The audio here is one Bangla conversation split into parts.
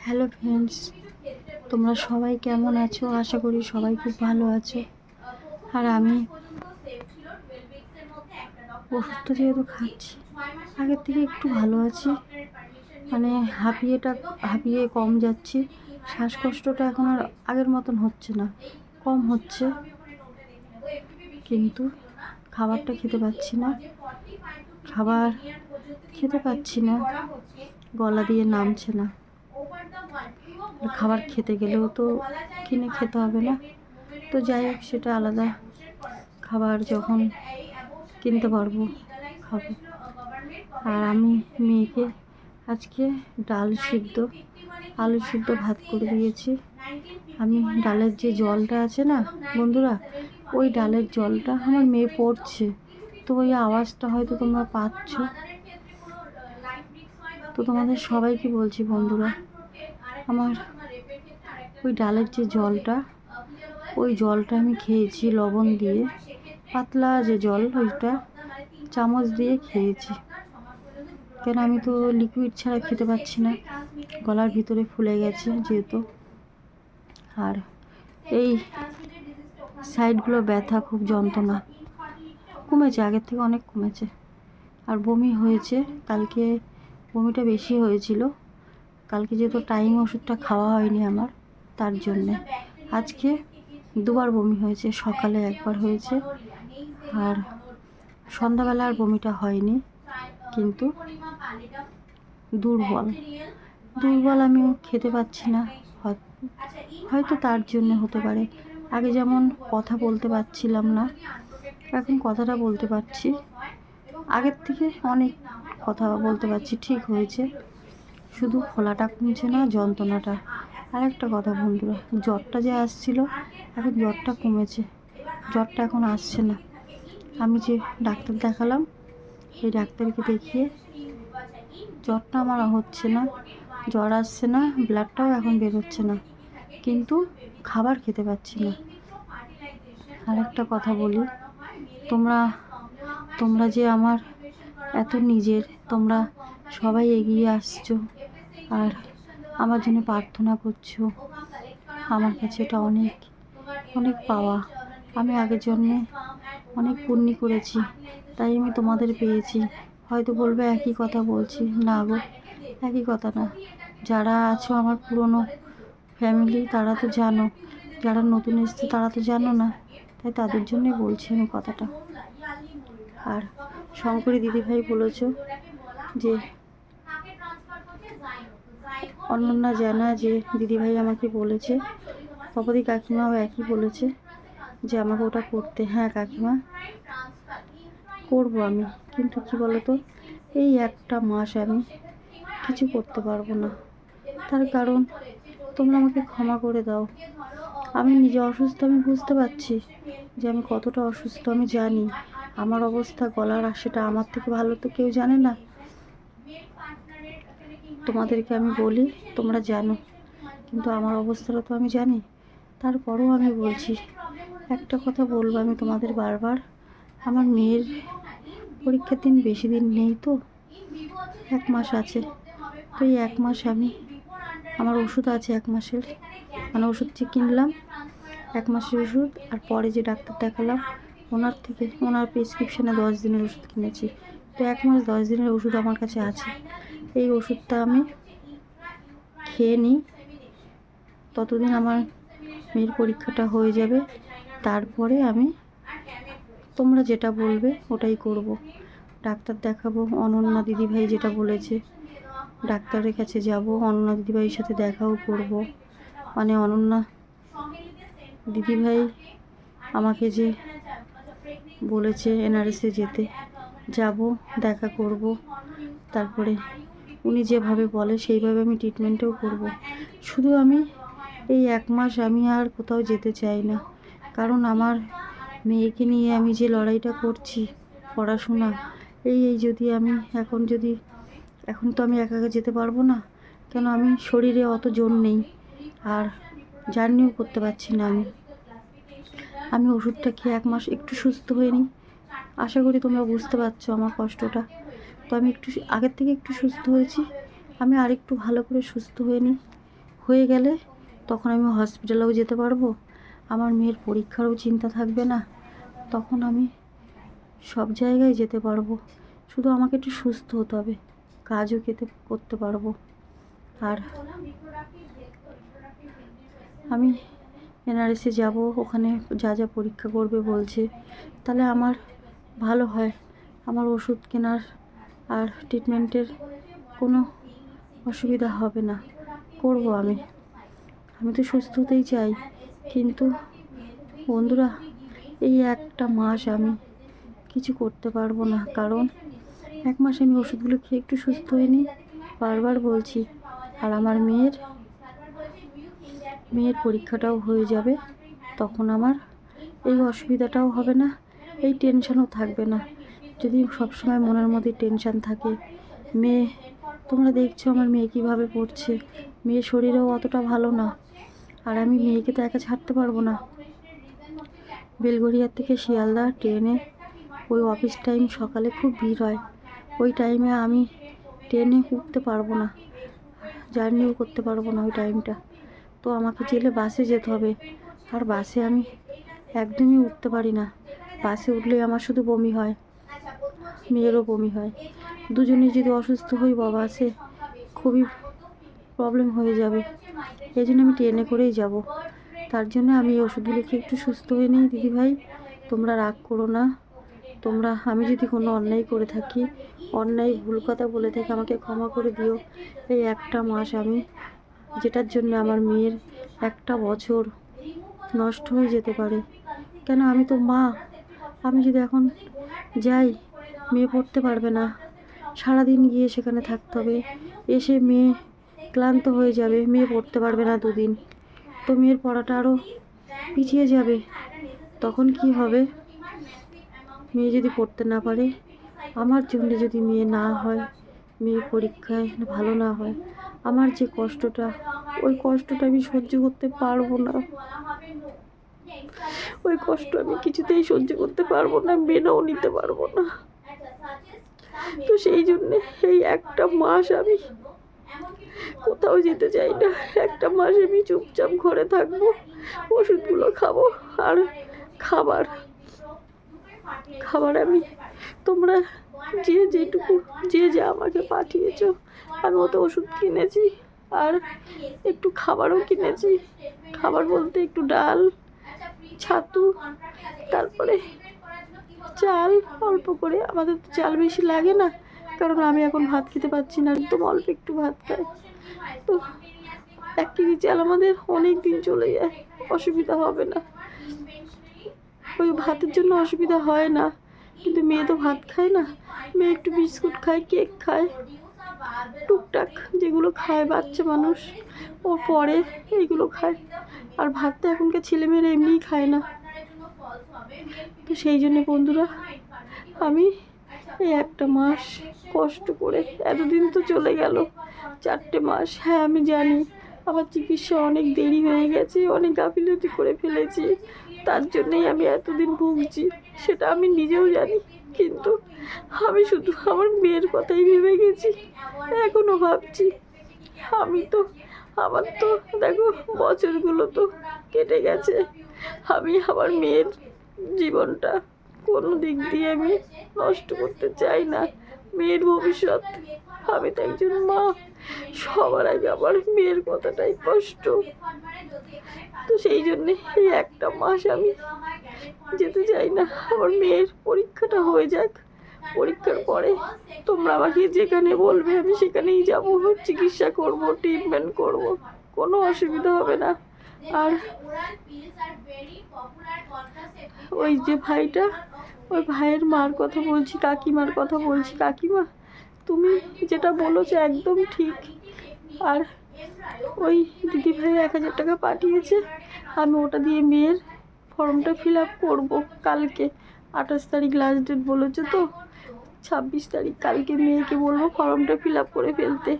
হ্যালো ফ্রেন্ডস, তোমরা সবাই কেমন আছো? আশা করি সবাই খুব ভালো আছো। আর আমি ওষুধটা যেহেতু খাচ্ছি, আগের থেকে একটু ভালো আছি। মানে হাঁপিয়ে কম যাচ্ছি। শ্বাসকষ্টটা এখন আর আগের মতন হচ্ছে না, কম হচ্ছে। কিন্তু খাবারটা খেতে পাচ্ছি না, গলা দিয়ে নামছে না। খাবার খেতে গেলেও তো কিনে খেতে হবে না, তো যাই হোক, সেটা আলাদা। খাবার যখন কিনতে পারবো খাবো। আর আমি মেয়েকে আজকে আলু সিদ্ধ ভাত করে দিয়েছি। আমি ডালের যে জলটা আছে না বন্ধুরা, ওই ডালের জলটা আমার মেয়ে পড়ছে, তো ওই আওয়াজটা হয়তো তোমরা পাচ্ছ। তো তোমাদের সবাইকে বলছি বন্ধুরা, আমার ওই ডালের যে জলটা, ওই জলটা আমি খেয়েছি লবণ দিয়ে, পাতলা যে জল, ওইটা চামচ দিয়ে খেয়েছি। কেন আমি তো লিকুইড ছাড়া খেতে পাচ্ছি না, গলার ভিতরে ফুলে গেছে যেহেতু। আর এই সাইডগুলো ব্যথা, খুব যন্ত্রণা। কমেছে, আগের থেকে অনেক কমেছে। আর বমি হয়েছে, কালকে বমিটা বেশি হয়েছিল। কালকে যেহেতু টাইম ওষুধটা খাওয়া হয়নি আমার, তার জন্যে আজকে দুবার বমি হয়েছে। সকালে একবার হয়েছে, আর সন্ধ্যাবেলা আর বমিটা হয়নি। কিন্তু দুর্বল আমি খেতে পাচ্ছি না, হয়তো তার জন্য হতে পারে। আগে যেমন কথা বলতে পারছিলাম না, এখন কথাটা বলতে পারছি। আগের থেকে অনেক কথা বলতে পারছি, ঠিক হয়েছে। শুধু ফোলাটা কমছে না, যন্ত্রণাটা। আর একটা কথা বন্ধুরা, জ্বরটা যে আসছিল, এখন জ্বরটা কমেছে, জ্বরটা এখন আসছে না। আমি যে ডাক্তার দেখালাম, এই ডাক্তারকে দেখিয়ে জ্বরটা আমার হচ্ছে না, জ্বর আসছে না, ব্লাডটাও এখন বেরোচ্ছে না, কিন্তু খাবার খেতে পাচ্ছি না। আর একটা কথা বলি, তোমরা যে আমার এত নিজের, তোমরা সবাই এগিয়ে আসছো আর আমার জন্য প্রার্থনা করছো, আমার কাছে এটা অনেক অনেক পাওয়া। আমি আগের জন্মে অনেক পুণ্যি করেছি, তাই আমি তোমাদের পেয়েছি। হয়তো বলবে একই কথা বলছি, না গো, একই কথা না। যারা আছো আমার পুরনো ফ্যামিলি, তারা তো জানো, যারা নতুন এসছে তারা তো জানো না, তাই তাদের জন্যই বলছি আমি কথাটা। আর শঙ্করী দিদিভাই বলেছো যে অনন্যা জানা, যে দিদিভাই আমাকে বলেছে, তপদি কাকিমাও একই বলেছে যে আমাকে ওটা করতে। হ্যাঁ কাকিমা, করবো আমি, কিন্তু কি বলতো, এই একটা মাস আমি কিছু করতে পারবো না। তার কারণ তোমরা আমাকে ক্ষমা করে দাও। আমি নিজে অসুস্থ, আমি বুঝতে পারছি যে আমি কতটা অসুস্থ, আমি জানি আমার অবস্থা, গলার, সেটা আমার থেকে ভালো তো কেউ জানে না। তোমাদেরকে আমি বলি, তোমরা জানো, কিন্তু আমার অবস্থাটা তো আমি জানি। তারপরেও আমি বলছি, একটা কথা বলবো আমি তোমাদের বারবার, আমার মেয়ের পরীক্ষার দিন বেশি দিন নেই, তো 1 মাস আছে। তো এই 1 মাস আমার ওষুধ আছে 1 মাসের, মানে ওষুধ যে কিনলাম 1 মাসের ওষুধ, আর পরে যে ডাক্তার দেখালাম ওনার প্রেসক্রিপশানে 10 দিনের ওষুধ কিনেছি। তো 1 মাস 10 দিনের ওষুধ আমার কাছে আছে। এই ওষুধটা আমি খেয়ে নিই, ততদিন আমার মেয়ের পরীক্ষাটা হয়ে যাবে। তারপরে আমি, তোমরা যেটা বলবে ওটাই করব। ডাক্তার দেখাবো, অনন্যা দিদিভাই যেটা বলেছে, ডাক্তারের কাছে যাব, অনন্যা দিদিভাইয়ের সাথে দেখাও করব। মানে অনন্যা দিদিভাই আমাকে যে বলেছে এনআরএসে যেতে, যাব, দেখা করব। তারপরে উনি যেভাবে বলে সেইভাবে আমি ট্রিটমেন্টও করব। শুধু আমি এই 1 মাস আমি আর কোথাও যেতে চাই না, কারণ আমার মেয়েকে নিয়ে আমি যে লড়াইটা করছি, পড়াশোনা, এই যদি আমি এখন তো আমি একা যেতে পারবো না, কেন আমি শরীরে অত জোর নেই, আর জার্নিও করতে পারছি না। আমি ওষুধটা খেয়ে 1 মাস একটু সুস্থ হয়ে নিই। আশা করি তোমরা বুঝতে পারছো আমার কষ্টটা। তো আমি আগের থেকে একটু সুস্থ হয়েছি, আমি আরেকটু ভালো করে সুস্থ হয়ে নিই, হয়ে গেলে তখন আমি হসপিটালেও যেতে পারবো, আমার মেয়ের পরীক্ষারও চিন্তা থাকবে না, তখন আমি সব জায়গায় যেতে পারবো। শুধু আমাকে একটু সুস্থ হতে হবে, কাজও করতে পারবো। আর আমি এনআরএসে যাব, ওখানে যা যা পরীক্ষা করবে বলছে, তাহলে আমার ভালো হয়, আমার ওষুধ কেনার আর ট্রিটমেন্টের কোনো অসুবিধা হবে না, করব আমি তো সুস্থ হতেই চাই। কিন্তু বন্ধুরা, এই একটা মাস আমি কিছু করতে পারবো না, কারণ 1 মাস আমি ওষুধগুলো খেয়ে একটু সুস্থ হইনি, বারবার বলছি। আর আমার মেয়ের পরীক্ষাটাও হয়ে যাবে, তখন আমার এই অসুবিধাটাও হবে না, এই টেনশনও থাকবে না। যদি সবসময় মনের মধ্যে টেনশন থাকে, মেয়ে, তোমরা দেখছো আমার মেয়ে কীভাবে পড়ছে, মেয়ের শরীরেও অতটা ভালো না, আর আমি মেয়েকে তো একা ছাড়তে পারবো না। বেলগড়িয়ার থেকে শিয়ালদা ট্রেনে ওই অফিস টাইম সকালে খুব ভিড় হয়, ওই টাইমে আমি ট্রেনে উঠতে পারবো না, জার্নিও করতে পারবো না ওই টাইমটা, তো আমাকে জেলে বাসে যেতে হবে। আর বাসে আমি একদমই উঠতে পারি না, বাসে উঠলে আমার শুধু বমি হয়, মেয়েরও বমি হয়, দুজনেই যদি অসুস্থ হই বাসে খুবই প্রবলেম হয়ে যাবে। এই জন্য আমি ট্রেনে করেই যাব। তার জন্য আমি এই ওষুধগুলো খেয়ে একটু সুস্থ হয়ে নিই। দিদিভাই, তোমরা রাগ করো না, আমি যদি কোনো অন্যায় করে থাকি, অন্যায় ভুল কথা বলে থাকি, আমাকে ক্ষমা করে দিও। এই একটা মাস আমি, যেটার জন্য আমার মেয়ের একটা বছর নষ্ট হয়ে যেতে পারে, কেন আমি তো মা, আমি যদি এখন যাই মেয়ে পড়তে পারবে না, সারাদিন গিয়ে সেখানে থাকতে হবে, এসে মেয়ে ক্লান্ত হয়ে যাবে, মেয়ে পড়তে পারবে না 2 দিন, তো মেয়ের পড়াটা আরও পিছিয়ে যাবে। তখন কি হবে, মেয়ে যদি পড়তে না পারে, আমার জন্য যদি মেয়ে না হয়, মেয়ে পরীক্ষায় ভালো না হয়, আমার যে কষ্টটা, ওই কষ্টটা আমি সহ্য করতে পারবো না, ওই কষ্ট আমি কিছুতেই সহ্য করতে পারবো না, মেনেও নিতে পারবো না। তো সেই জন্যে এই একটা মাস আমি কোথাও যেতে চাই না, একটা মাস আমি চুপচাপ ঘরে থাকবো, ওষুধগুলো খাবো। আর খাবার আমি, তোমরা যেটুকু যে আমাকে পাঠিয়েছো, আমি ওতে ওষুধ কিনেছি, আর একটু খাবারও কিনেছি। খাবার বলতে একটু ডাল, ছাতু, তারপরে চাল অল্প করে, আমাদের তো চাল বেশি লাগে না, কারণ আমি এখন ভাত খেতে পারছি না, একদম অল্প একটু ভাত খাই, তো 1 কেজি চাল আমাদের অনেক দিন চলে যায়, অসুবিধা হবে না, ওই ভাতের জন্য অসুবিধা হয় না। কিন্তু মেয়ে তো ভাত খায় না, মেয়ে একটু বিস্কুট খায়, কেক খায়, টুকটাক যেগুলো খায় বাচ্চা মানুষ, ও পরে এইগুলো খায়। আর ভাত তো এখনকার ছেলেমেয়েরা এমনিই খায় না। তো সেই জন্য বন্ধুরা, আমি এই একটা মাস কষ্ট করে, এতদিন তো চলে গেল 4টে মাস, হ্যাঁ আমি জানি আমার চিকিৎসা অনেক দেরি হয়ে গেছে, অনেক গাফিলতি করে ফেলেছি, তার জন্যই আমি এতদিন ভুগছি, সেটা আমি নিজেও জানি। কিন্তু আমি শুধু আমার মেয়ের কথাই ভেবে গেছি, এখনো ভাবছি। আমার তো দেখো বছরগুলো তো কেটে গেছে, আমি আমার মেয়ের জীবনটা কোনো দিক দিয়ে আমি নষ্ট করতে চাই না, মেয়ের ভবিষ্যৎ। আমি তো একজন মা, সবার আগে আমার মেয়ের কথাটাই কষ্ট। তো সেই জন্যে এই একটা মাস আমি যেতে চাই না, আমার মেয়ের পরীক্ষাটা হয়ে যাক, পরীক্ষার পরে তোমরা আমাকে যেখানে বলবে আমি সেখানেই যাব, চিকিৎসা করব, ট্রিটমেন্ট করব, কোনো অসুবিধা হবে না। আর ওই যে ভাইটা, ওই ভাইয়ের মার কথা বলছি, কাকিমার কথা বলছি, কাকিমা তুমি যেটা বলেছো একদম ঠিক। আর ওই দিদিভাই 1000 টাকা পাঠিয়েছে, আমি ওটা দিয়ে মেয়ের ফর্মটা ফিল আপ করবো কালকে। 28 তারিখ লাস্ট ডেট বলেছে, তো 26 তারিখ কালকে মেয়েকে বলবো ফর্মটা ফিল আপ করে ফেলতে।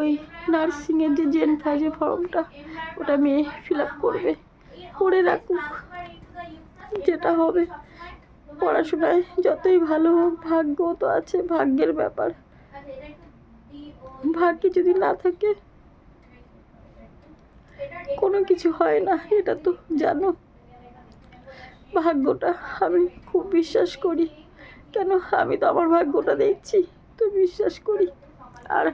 ওই নার্সিংয়ের যে জেনফা যে ফর্মটা, ওটা মেয়ে ফিল আপ করবে, করে রাখুক, যেটা হবে। পড়াশোনায় যতই ভালো হোক, ভাগ্য তো আছে, ভাগ্যের ব্যাপার, ভাগ্যে যদি না থাকে কোনো কিছু হয় না, এটা তো জানো। ভাগ্যটা আমি খুব বিশ্বাস করি, কেন আমি তো আমার ভাগ্যটা দেখছি তো বিশ্বাস করি। আর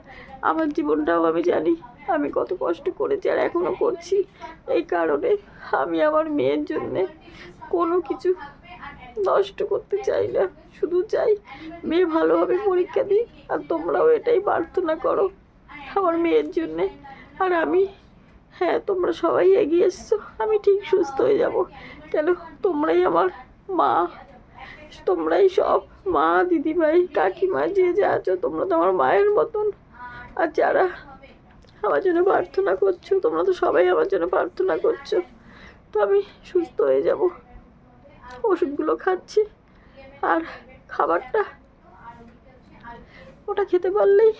আমার জীবনটাও আমি জানি আমি কত কষ্ট করেছি আর এখনও করছি। এই কারণে আমি আমার মেয়ের জন্যে কোনো কিছু নষ্ট করতে চাই না, শুধু চাই মেয়ে ভালোভাবে পরীক্ষা দিই। আর তোমরাও এটাই প্রার্থনা করো আমার মেয়ের জন্যে। আর আমি, হ্যাঁ তোমরা সবাই এগিয়ে এসছো, আমি ঠিক সুস্থ হয়ে যাব। কেন তোমরাই আমার মা, তোমরাই সব, মা, দিদিভাই, কাকিমা, যে যা আছো তোমরা তো আমার মায়ের মতন। আর যারা আমার জন্য প্রার্থনা করছো, তোমরা তো সবাই আমার জন্য প্রার্থনা করছো। তো আমি সুস্থ হয়ে যাব, ওষুধগুলো খাচ্ছি। আর খাবারটা ওটা খেতে পারলেই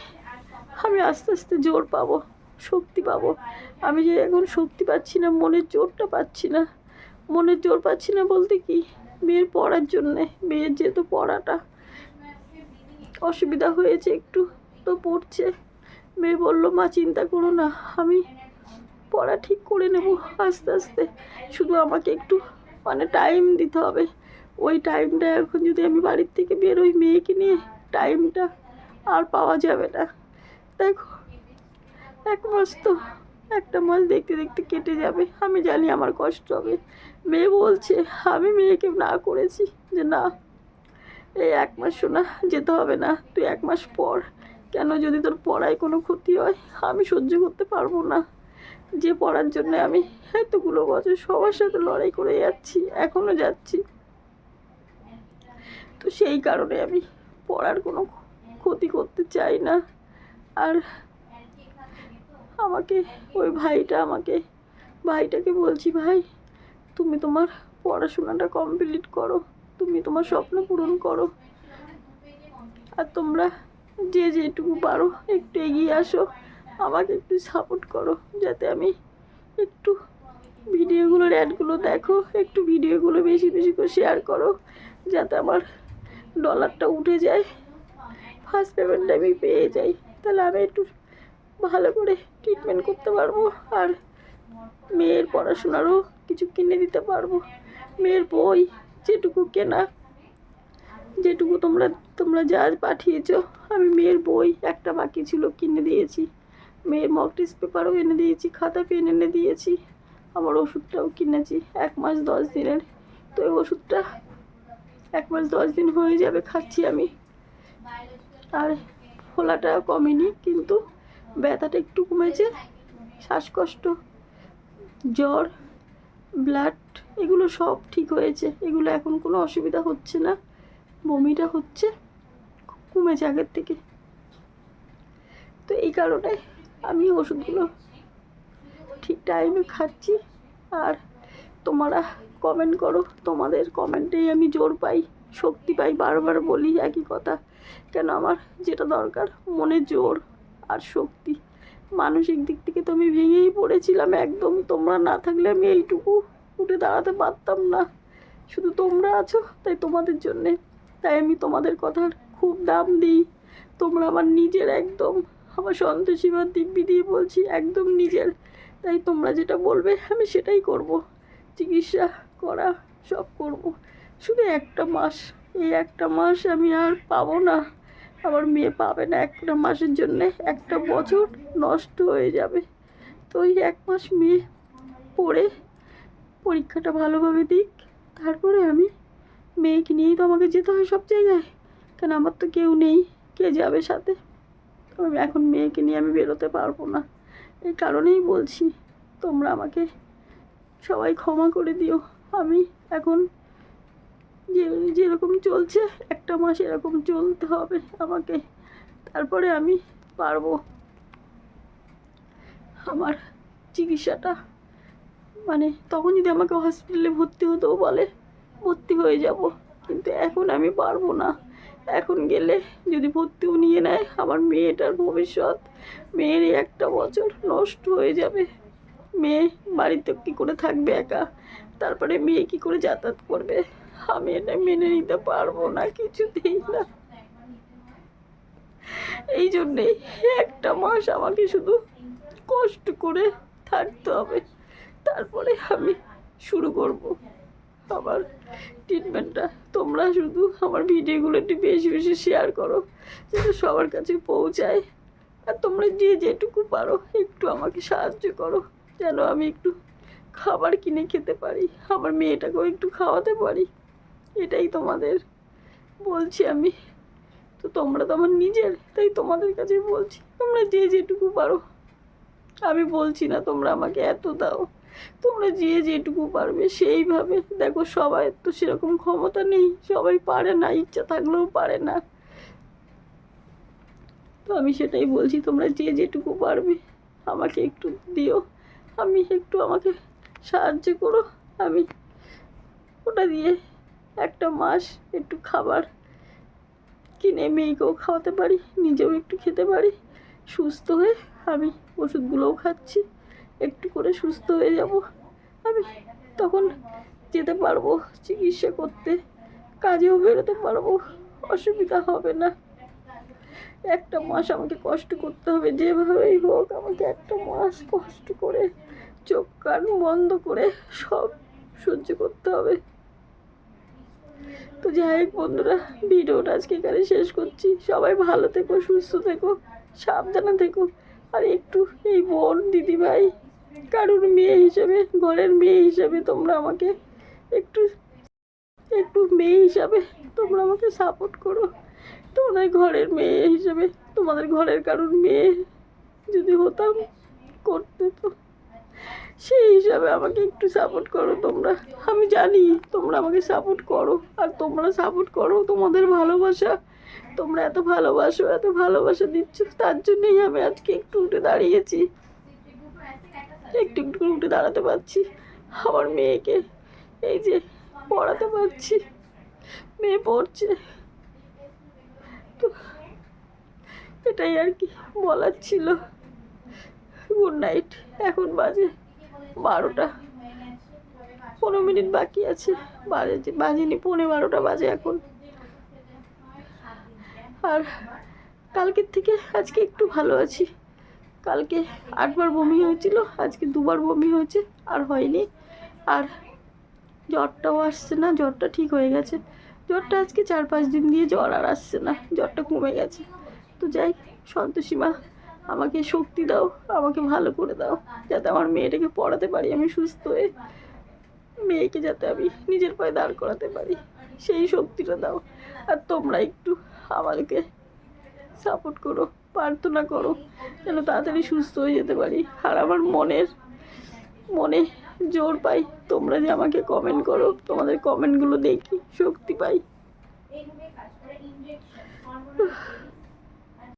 আমি আস্তে আস্তে জোর পাবো, শক্তি পাবো। আমি যে এখন শক্তি পাচ্ছি না, মনের জোরটা পাচ্ছি না। মনের জোর পাচ্ছি না বলতে কি, মেয়ের পড়ার জন্যে, মেয়ের যেহেতু পড়াটা অসুবিধা হয়েছে একটু, তো পড়ছে। মেয়ে বললো মা চিন্তা করো না, আমি পড়া ঠিক করে নেব আস্তে আস্তে, শুধু আমাকে একটু মানে টাইম দিতে হবে। ওই টাইমটা এখন যদি আমি বাড়ির থেকে বেরোই মেয়েকে নিয়ে, টাইমটা আর পাওয়া যাবে না। দেখো 1 মাস তো, 1 মাস দেখতে দেখতে কেটে যাবে, আমি জানি আমার কষ্ট হবে। মেয়ে বলছে, আমি মেয়েকে না করেছি যে না এই 1 মাস শোনা যেতে হবে না, তুই 1 মাস পর। কেন, যদি তোর পড়ায় কোনো ক্ষতি হয় আমি সহ্য করতে পারবো না। যে পড়ার জন্য আমি এতগুলো বছর সবার সাথে লড়াই করে যাচ্ছি, এখনো যাচ্ছি, তো সেই কারণে আমি পড়ার কোনো ক্ষতি করতে চাই না। আর আমাকে ওই ভাইটাকে বলছি, ভাই তুমি তোমার পড়াশোনাটা কমপ্লিট করো, তুমি তোমার স্বপ্ন পূরণ করো। আর তোমরা যে যেটুকু পারো একটু এগিয়ে আসো, আমাকে একটু সাপোর্ট করো, যাতে আমি একটু ভিডিওগুলোর অ্যাডগুলো দেখো, একটু ভিডিওগুলো বেশি বেশি করে শেয়ার করো, যাতে আমার ডলারটা উঠে যায়, ফার্স্ট পেমেন্টটা আমি পেয়ে যাই। তাহলে আমি একটু ভালো করে ট্রিটমেন্ট করতে পারবো, আর মেয়ের পড়াশোনারও কিছু কিনে দিতে পারবো। মেয়ের বই যেটুকু কেনা, যেটুকু তোমরা যা পাঠিয়েছো, আমি মেয়ের বই একটা বাকি ছিল কিনে দিয়েছি, মেয়ের মক টেস্ট পেপারও এনে দিয়েছি, খাতা পেন এনে দিয়েছি, আমার ওষুধটাও কিনেছি 1 মাস 10 দিনের। তো এই ওষুধটা 1 মাস 10 দিন হয়ে যাবে খাচ্ছি আমি। আর ফোলাটা কমেনি, কিন্তু ব্যথাটা একটু কমেছে। শ্বাসকষ্ট, জ্বর, ব্লাড, এগুলো সব ঠিক হয়েছে, এগুলো এখন কোনো অসুবিধা হচ্ছে না। বমিটা হচ্ছে, কমেছে আগের থেকে। তো এই কারণে আমি ওষুধগুলো ঠিক টাইমে খাচ্ছি। আর তোমরা কমেন্ট করো, তোমাদের কমেন্টেই আমি জোর পাই, শক্তি পাই। বারবার বলি একই কথা, কেন আমার যেটা দরকার মনে জোর আর শক্তি। মানসিক দিক থেকে তো আমি ভেঙেই পড়েছিলাম একদম, তোমরা না থাকলে আমি এইটুকু উঠে দাঁড়াতে পারতাম না। শুধু তোমরা আছো তাই তোমাদের জন্যে, তাই আমি তোমাদের কথার খুব দাম দিই। তোমরা আমার নিজের, একদম আমার সন্তোষী বা দিব্যি দিয়ে বলছি, একদম নিজের। তাই তোমরা যেটা বলবে আমি সেটাই করব, চিকিৎসা করা সব করব। শুধু 1 মাস, এই 1 মাস আমি আর পাবো না, আমার মেয়ে পাবে না। 1 মাসের জন্যে 1 বছর নষ্ট হয়ে যাবে। তো ওই 1 মাস মেয়ে পড়ে পরীক্ষাটা ভালোভাবে দিক, তারপরে আমি মেয়েকে নিয়েই তো আমাকে যেতে হয় সব জায়গায়, কেন আমার তো কেউ নেই, কে যাবে সাথে। আমি এখন মেয়েকে নিয়ে আমি বেরোতে পারবো না, এই কারণেই বলছি তোমরা আমাকে সবাই ক্ষমা করে দিও। আমি এখন যেরকম চলছে 1 মাস এরকম চলতে হবে আমাকে, তারপরে আমি পারবো আমার চিকিৎসাটা। মানে তখন যদি আমাকে হসপিটালে ভর্তি হতেও বলে, ভর্তি হয়ে যাব, কিন্তু এখন আমি পারবো না। এখন গেলে যদি ভর্তিও নিয়ে নেয়, আমার মেয়েটার ভবিষ্যৎ, মেয়ের 1 বছর নষ্ট হয়ে যাবে। মেয়ে বাড়িতে কী করে থাকবে একা, তারপরে মেয়ে কী করে যাতায়াত করবে, আমি এটা মেনে নিতে পারবো না কিছুতেই না। এই জন্যেই 1 মাস আমাকে শুধু কষ্ট করে থাকতে হবে, তারপরে আমি শুরু করব আমার ট্রিটমেন্টটা। তোমরা শুধু আমার ভিডিওগুলো একটু বেশি বেশি শেয়ার করো, যাতে সবার কাছে পৌঁছায়। আর তোমরা যে যেটুকু পারো একটু আমাকে সাহায্য করো, যেন আমি একটু খাবার কিনে খেতে পারি, আমার মেয়েটাকেও একটু খাওয়াতে পারি। এটাই তোমাদের বলছি আমি। তো তোমরা তো আমার নিজের, তাই তোমাদের কাছে বলছি, তোমরা যে যেটুকু পারো। আমি বলছি না তোমরা আমাকে এত দাও, তোমরা যে যেটুকু পারবে সেইভাবে। দেখো সবাই তো সেরকম ক্ষমতা নেই, সবাই পারে না, ইচ্ছা থাকলেও পারে না। তো আমি সেটাই বলছি, তোমরা যে যেটুকু পারবে আমাকে একটু দিও, আমি একটু আমাকে সাহায্য করো। আমি ওটা দিয়ে একটা মাস একটু খাবার কিনে মেয়েকেও খাওয়াতে পারি, নিজেও একটু খেতে পারি। সুস্থ হয়ে আমি ওষুধগুলোও খাচ্ছি, একটু করে সুস্থ হয়ে যাব। আমি তখন যেতে পারবো চিকিৎসা করতে, কাজেও বেরোতে পারবো, অসুবিধা হবে না। একটা মাস আমাকে কষ্ট করতে হবে, যেভাবেই হোক আমাকে একটা মাস কষ্ট করে চোখ কান বন্ধ করে সব সহ্য করতে হবে। তো যাই হোক বন্ধুরা, ভিডিওটা আজকে এখানে শেষ করছি। সবাই ভালো থেকো, সুস্থ থেকো, সাবধানে থেকো। আর একটু এই বোন দিদিভাই কারুর মেয়ে হিসেবে, ঘরের মেয়ে হিসেবে তোমরা আমাকে একটু একটু মেয়ে হিসাবে তোমরা আমাকে সাপোর্ট করো। তোমাদের ঘরের মেয়ে হিসেবে, তোমাদের ঘরের কারুর মেয়ে যদি হতাম করতে, তো সেই হিসাবে আমাকে একটু সাপোর্ট করো তোমরা। আমি জানি তোমরা আমাকে সাপোর্ট করো, আর তোমরা সাপোর্ট করো, তোমাদের ভালোবাসা, তোমরা এত ভালোবাসো, এত ভালোবাসা দিচ্ছ, তার জন্যই আমি আজকে একটু উঠে দাঁড়িয়েছি, একটু একটু করে উঠে দাঁড়াতে পারছি। আমার মেয়েকে এই যে পড়াতে পারছি, মেয়ে পড়ছে। তো এটাই আর কি বলার ছিল। Good night. এখন বাজে 12টা 15 বাকি আছে, বাজেনি, 12:15 বাজে এখন। আর কালকের থেকে আজকে একটু ভালো আছি। কালকে 8বার বমি হয়েছিল, আজকে 2বার বমি হয়েছে, আর হয়নি। আর জ্বরটাও আসছে না, জ্বরটা ঠিক হয়ে গেছে। জ্বরটা আজকে 4-5 দিন দিয়ে জ্বর আর আসছে না, জ্বরটা কমে গেছে। তো যাই, সন্তোষী মা আমাকে শক্তি দাও, আমাকে ভালো করে দাও, যাতে আমার মেয়েটাকে পড়াতে পারি আমি সুস্থ হয়ে, মেয়েকে যাতে আমি নিজের পায়ে দাঁড় করাতে পারি, সেই শক্তিটা দাও। আর তোমরা একটু আমাদেরকে সাপোর্ট করো, প্রার্থনা করো যেন তাড়াতাড়ি সুস্থ হয়ে যেতে পারি। আর আমার মনে জোর পাই, তোমরা যে আমাকে কমেন্ট করো, তোমাদের কমেন্টগুলো দেখি, শক্তি পাই।